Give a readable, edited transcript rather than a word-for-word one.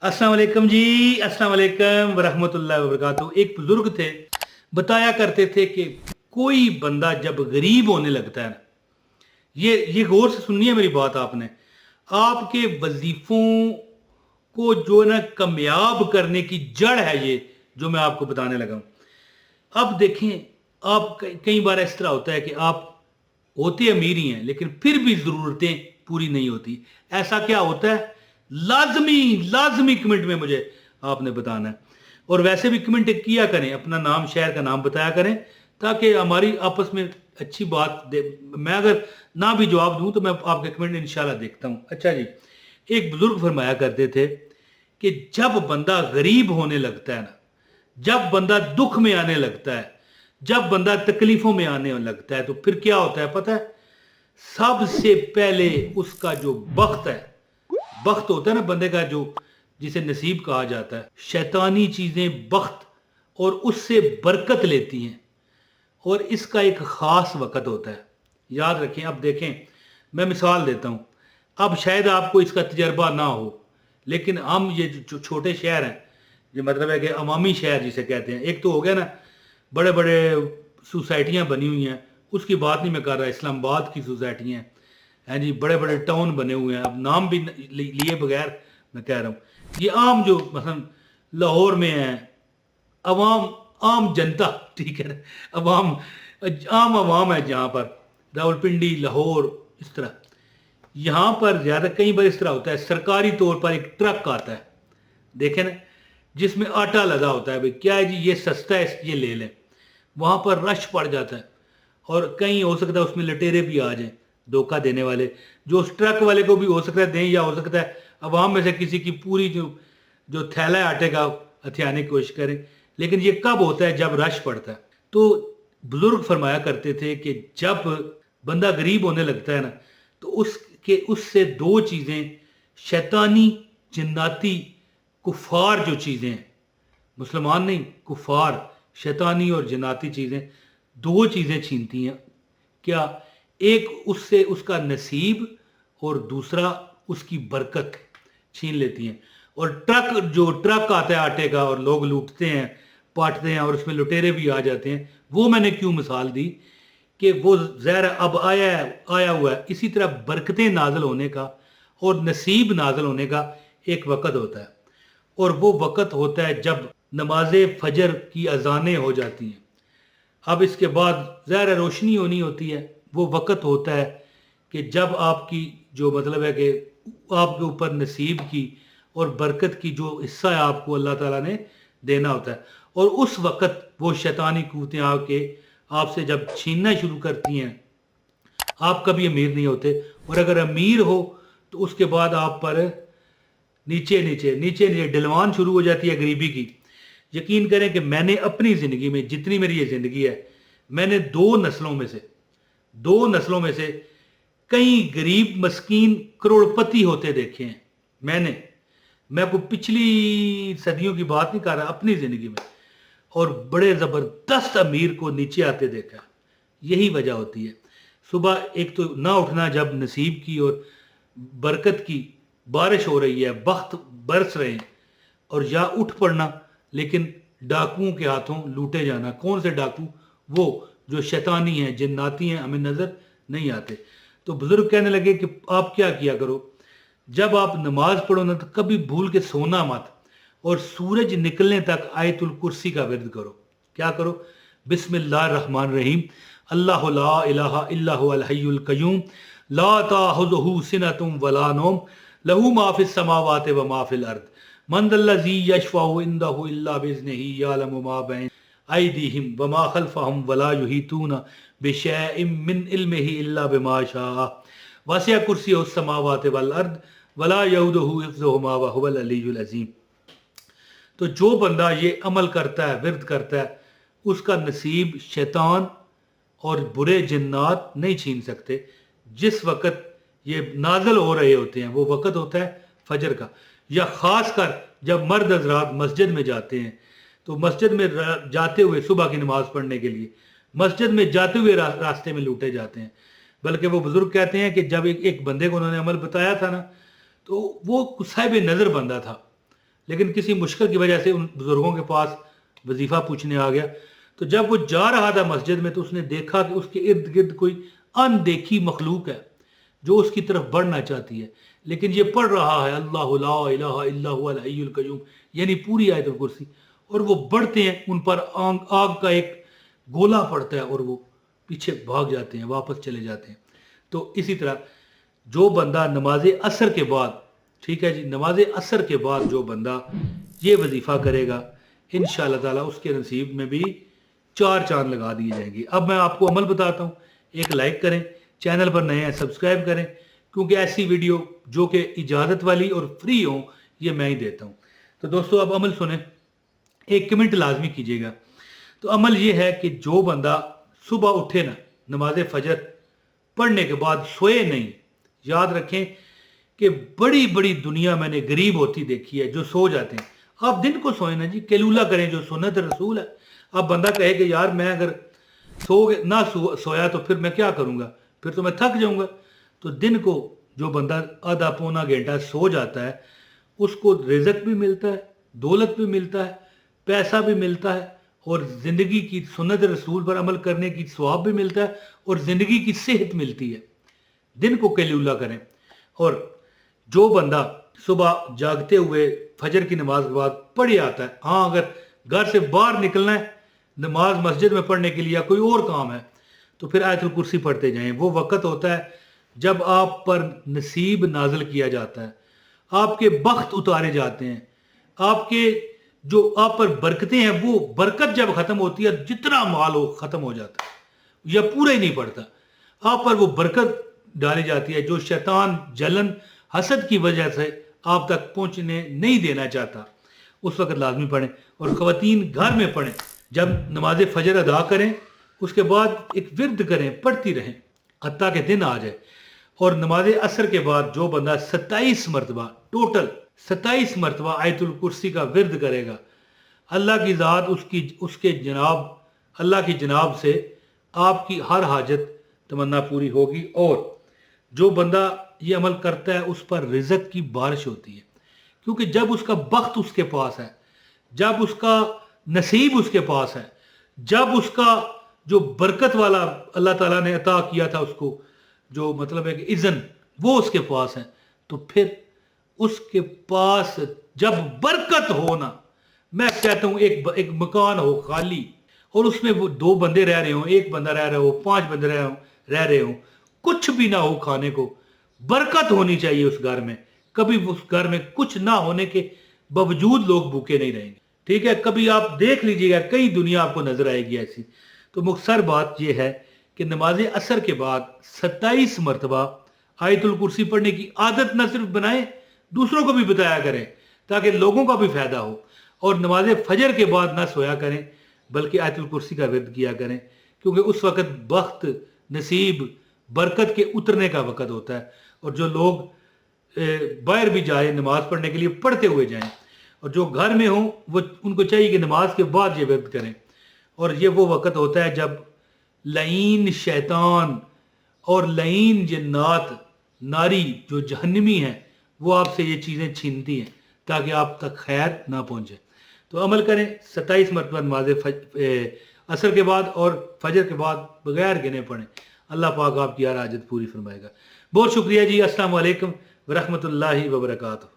अस्सलाम वालेकुम जी। अस्सलाम वालेकुम वरहमतुल्लाहि वबरकातुहू। एक बुजुर्ग थे, बताया करते थे कि कोई बंदा जब गरीब होने लगता है ना, ये गौर से सुनिए मेरी बात आपने, आपके वजीफों को जो ना कामयाब करने की जड़ है ये जो मैं आपको बताने लगा हूं। अब देखें, आप कई बार इस तरह होता है कि आप होते अमीर ही हैं लेकिन फिर भी ज़रूरतें पूरी नहीं होती। ऐसा क्या होता है? लाजमी लाजमी कमेंट में मुझे आपने बताना है। और वैसे भी कमेंट किया करें, अपना नाम शहर का नाम बताया करें ताकि हमारी आपस में अच्छी बात मैं अगर ना भी जवाब दूं तो मैं आपके कमेंट इंशाल्लाह देखता हूं। अच्छा जी, एक बुजुर्ग फरमाया करते थे कि जब बंदा गरीब होने लगता है ना, जब बंदा दुख में आने लगता है, जब बंदा तकलीफों में आने लगता है तो फिर क्या होता है पता है? सबसे पहले उसका जो बख्त है, बख्त होता है ना बंदे का, जो जिसे नसीब कहा जाता है, शैतानी चीजें बख्त और उससे बरकत लेती हैं। और इसका एक ख़ास वक़्त होता है, याद रखें। अब देखें, मैं मिसाल देता हूँ। अब शायद आपको इसका तजर्बा ना हो, लेकिन हम ये जो छोटे शहर हैं, जो मतलब है कि अवामी शहर जिसे कहते हैं, एक तो हो गया ना बड़े बड़े सोसाइटियाँ बनी हुई हैं, उसकी बात नहीं मैं कर रहा, इस्लामाबाद की सोसाइटियाँ हैं जी, बड़े बड़े टाउन बने हुए हैं, अब नाम भी लिए बगैर मैं कह रहा हूँ। ये आम जो मतलब लाहौर में है, अवाम, आम जनता, ठीक है ना, अवाम, आम अवाम है जहाँ पर, रावलपिंडी, लाहौर, इस तरह। यहाँ पर ज़्यादा कई बार इस तरह होता है, सरकारी तौर पर एक ट्रक आता है, देखें ना, जिसमें आटा लगा होता है, भाई क्या है जी ये सस्ता है ये ले लें। वहाँ पर रश पड़ जाता है और कहीं हो सकता है उसमें लटेरे भी आ जाएं, धोखा देने वाले, जो उस ट्रक वाले को भी हो सकता है दें, या हो सकता है अवाम में से किसी की पूरी जो जो थैला है आटे का हथियाने की कोशिश करें। लेकिन ये कब होता है? जब रश पड़ता है। तो बुजुर्ग फरमाया करते थे कि जब बंदा गरीब होने लगता है ना, तो उससे दो चीज़ें, शैतानी, जिन्नाती, कुफार जो चीज़ें हैं, मुसलमान नहीं, कुफार, शैतानी और जिन्नाती चीज़ें, दो चीज़ें छीनती हैं। क्या? एक उससे उसका नसीब और दूसरा उसकी बरकत छीन लेती हैं। और ट्रक आता है आटे का और लोग लूटते हैं, पाटते हैं और उसमें लुटेरे भी आ जाते हैं। वो मैंने क्यों मिसाल दी कि वो ज़हर अब आया हुआ है। इसी तरह बरकतें नाजल होने का और नसीब नाजल होने का एक वक़्त होता है, और वो वक़्त होता है जब नमाज फजर की अजानें हो जाती हैं। अब इसके बाद ज़ाहिर है रोशनी होनी होती है। वो वक़्त होता है कि जब आपकी जो मतलब है कि आपके ऊपर नसीब की और बरकत की जो हिस्सा है आपको अल्लाह ताला ने देना होता है। और उस वक़्त वो शैतानी क़ुव्वतें आके आपसे जब छीनना शुरू करती हैं, आप कभी अमीर नहीं होते। और अगर अमीर हो तो उसके बाद आप पर नीचे नीचे नीचे नीचे ढलवान शुरू हो जाती है गरीबी की। यकीन करें कि मैंने अपनी ज़िंदगी में, जितनी मेरी ये ज़िंदगी है, मैंने दो नस्लों में से कई गरीब मस्कीन करोड़पति होते देखे हैं। मैं आपको पिछली सदियों की बात नहीं कर रहा, अपनी ज़िंदगी में। और बड़े ज़बरदस्त अमीर को नीचे आते देखा। यही वजह होती है, सुबह एक तो ना उठना जब नसीब की और बरकत की बारिश हो रही है, बख्त बरस रहे हैं, और या उठ पड़ना लेकिन डाकुओं के हाथों लूटे जाना। कौन से डाकू? वो जो शैतानी हैं, जिन्नाती हैं, हमें नज़र नहीं आते। तो बुजुर्ग कहने लगे कि आप क्या किया करो, जब आप नमाज पढ़ो ना तो कभी भूल के सोना मत, और सूरज निकलने तक आयतुल कुर्सी का विर्द करो। क्या करो? बिस्मिल्लाहिर रहमानिर रहीम, अल्लाहु ला इलाहा इल्ला हुवल हय्युल कय्यूम, ला ताखुज़ुहु सिनतुम वला नौम, लहू मा फिस समावाति व मा फिल अर्द, मन दल्लज़ी यशफ़उ इंदहु इल्ला बिइज़्निही, यअलमु मा बैन अयदीहिम व मा खल्फ़हुम वला युहीतूना बिशैइन मिन इल्मिही इल्ला बिमा शाअ, वसिअ कुर्सियुहुस समावाति वल अर्द वला यऊदुहु हिफ़्ज़ुहुमा व हुवल अलिय्युल अज़ीम। तो जो बंदा ये अमल करता है, विरद करता है, उसका नसीब शैतान और बुरे जिन्नात नहीं छीन सकते। जिस वक़्त ये नाज़िल हो रहे होते हैं वो वक़्त होता है फजर का, या ख़ास कर जब मर्द हज़रात मस्जिद में जाते हैं, तो मस्जिद में जाते हुए सुबह की नमाज़ पढ़ने के लिए मस्जिद में जाते हुए रास्ते में लूटे जाते हैं। बल्कि वो बुज़ुर्ग कहते हैं कि जब एक बंदे को उन्होंने अमल बताया था ना, तो वो साहिब नज़र बंदा था, لیکن کسی مشکل کی وجہ سے ان بزرگوں کے پاس وظیفہ پوچھنے آ گیا. تو جب وہ جا رہا تھا مسجد میں تو اس نے دیکھا کہ اس کے ارد گرد کوئی اندیکھی مخلوق ہے جو اس کی طرف بڑھنا چاہتی ہے، لیکن یہ پڑھ رہا ہے اللہ لا الہ الا هو الحی القیوم، یعنی پوری آیت الکرسی، اور وہ بڑھتے ہیں، ان پر آگ کا ایک گولا پڑتا ہے اور وہ پیچھے بھاگ جاتے ہیں، واپس چلے جاتے ہیں. تو اسی طرح جو بندہ نماز عصر کے بعد، ٹھیک ہے جی، نماز عصر کے بعد جو بندہ یہ وظیفہ کرے گا انشاءاللہ تعالیٰ اس کے نصیب میں بھی 4 چاند لگا دیے جائیں گے. اب میں آپ کو عمل بتاتا ہوں. ایک لائک کریں، چینل پر نئے ہیں سبسکرائب کریں، کیونکہ ایسی ویڈیو جو کہ اجازت والی اور فری ہوں یہ میں ہی دیتا ہوں. تو دوستو اب عمل سنیں، ایک کمنٹ لازمی کیجیے گا. تو عمل یہ ہے کہ جو بندہ صبح اٹھے نا، نماز فجر پڑھنے کے بعد سوئے نہیں. یاد رکھیں کہ بڑی بڑی دنیا میں نے غریب ہوتی دیکھی ہے جو سو جاتے ہیں. آپ دن کو سوئیں نا جی، قیلولہ کریں جو سنت رسول ہے. اب بندہ کہے کہ یار میں اگر نہ سویا تو پھر میں کیا کروں گا، پھر تو میں تھک جاؤں گا. تو دن کو جو بندہ آدھا پونا گھنٹہ سو جاتا ہے اس کو رزق بھی ملتا ہے، دولت بھی ملتا ہے، پیسہ بھی ملتا ہے، اور زندگی کی سنت رسول پر عمل کرنے کی ثواب بھی ملتا ہے، اور زندگی کی صحت ملتی ہے. دن کو قیلولہ کریں. اور جو بندہ صبح جاگتے ہوئے فجر کی نماز کے بعد پڑھ آتا ہے، ہاں اگر گھر سے باہر نکلنا ہے نماز مسجد میں پڑھنے کے لیے یا کوئی اور کام ہے تو پھر آیت الکرسی پڑھتے جائیں. وہ وقت ہوتا ہے جب آپ پر نصیب نازل کیا جاتا ہے، آپ کے بخت اتارے جاتے ہیں، آپ کے جو آپ پر برکتیں ہیں وہ برکت جب ختم ہوتی ہے جتنا مال ہو ختم ہو جاتا ہے یا پورا ہی نہیں پڑتا. آپ پر وہ برکت ڈالی جاتی ہے جو شیطان جلن حسد کی وجہ سے آپ تک پہنچنے نہیں دینا چاہتا. اس وقت لازمی پڑھیں. اور خواتین گھر میں پڑھیں، جب نماز فجر ادا کریں اس کے بعد ایک ورد کریں، پڑھتی رہیں حتیٰ کہ دن آ جائے. اور نماز عصر کے بعد جو بندہ 27 مرتبہ ٹوٹل 27 مرتبہ آیت الکرسی کا ورد کرے گا، اللہ کی ذات اس کے جناب اللہ کی جناب سے آپ کی ہر حاجت تمنا پوری ہوگی. اور جو بندہ یہ عمل کرتا ہے اس پر رزق کی بارش ہوتی ہے، کیونکہ جب اس کا بخت اس کے پاس ہے، جب اس کا نصیب اس کے پاس ہے، جب اس کا جو برکت والا اللہ تعالیٰ نے عطا کیا تھا اس کو، جو مطلب ہے کہ اذن وہ اس کے پاس ہے، تو پھر اس کے پاس جب برکت ہونا، میں کہتا ہوں ایک مکان ہو خالی اور اس میں وہ 2 بندے رہ رہے ہوں، ایک بندہ رہ رہا ہو، 5 بندے رہ رہے ہوں، کچھ بھی نہ ہو کھانے کو، برکت ہونی چاہیے اس گھر میں. کبھی اس گھر میں کچھ نہ ہونے کے باوجود لوگ بھوکے نہیں رہیں گے. ٹھیک ہے، کبھی آپ دیکھ لیجئے گا کئی دنیا آپ کو نظر آئے گی ایسی. تو مختصر بات یہ ہے کہ نماز عصر کے بعد 27 مرتبہ آیت الکرسی پڑھنے کی عادت نہ صرف بنائیں، دوسروں کو بھی بتایا کریں تاکہ لوگوں کا بھی فائدہ ہو. اور نماز فجر کے بعد نہ سویا کریں بلکہ آیت الکرسی کا ورد کیا کریں، کیونکہ اس وقت بخت، نصیب، برکت کے اترنے کا وقت ہوتا ہے. اور جو لوگ باہر بھی جائیں نماز پڑھنے کے لیے پڑھتے ہوئے جائیں، اور جو گھر میں ہوں وہ ان کو چاہیے کہ نماز کے بعد یہ ورد کریں. اور یہ وہ وقت ہوتا ہے جب لعین شیطان اور لعین جنات، ناری جو جہنمی ہیں، وہ آپ سے یہ چیزیں چھینتی ہیں تاکہ آپ تک خیر نہ پہنچے. تو عمل کریں، 27 مرتبہ نماز عصر کے بعد اور فجر کے بعد بغیر گنے پڑھیں. اللہ پاک آپ کی ہر حاجت پوری فرمائے گا. بہت شکریہ جی. السلام علیکم ورحمۃ اللہ وبرکاتہ.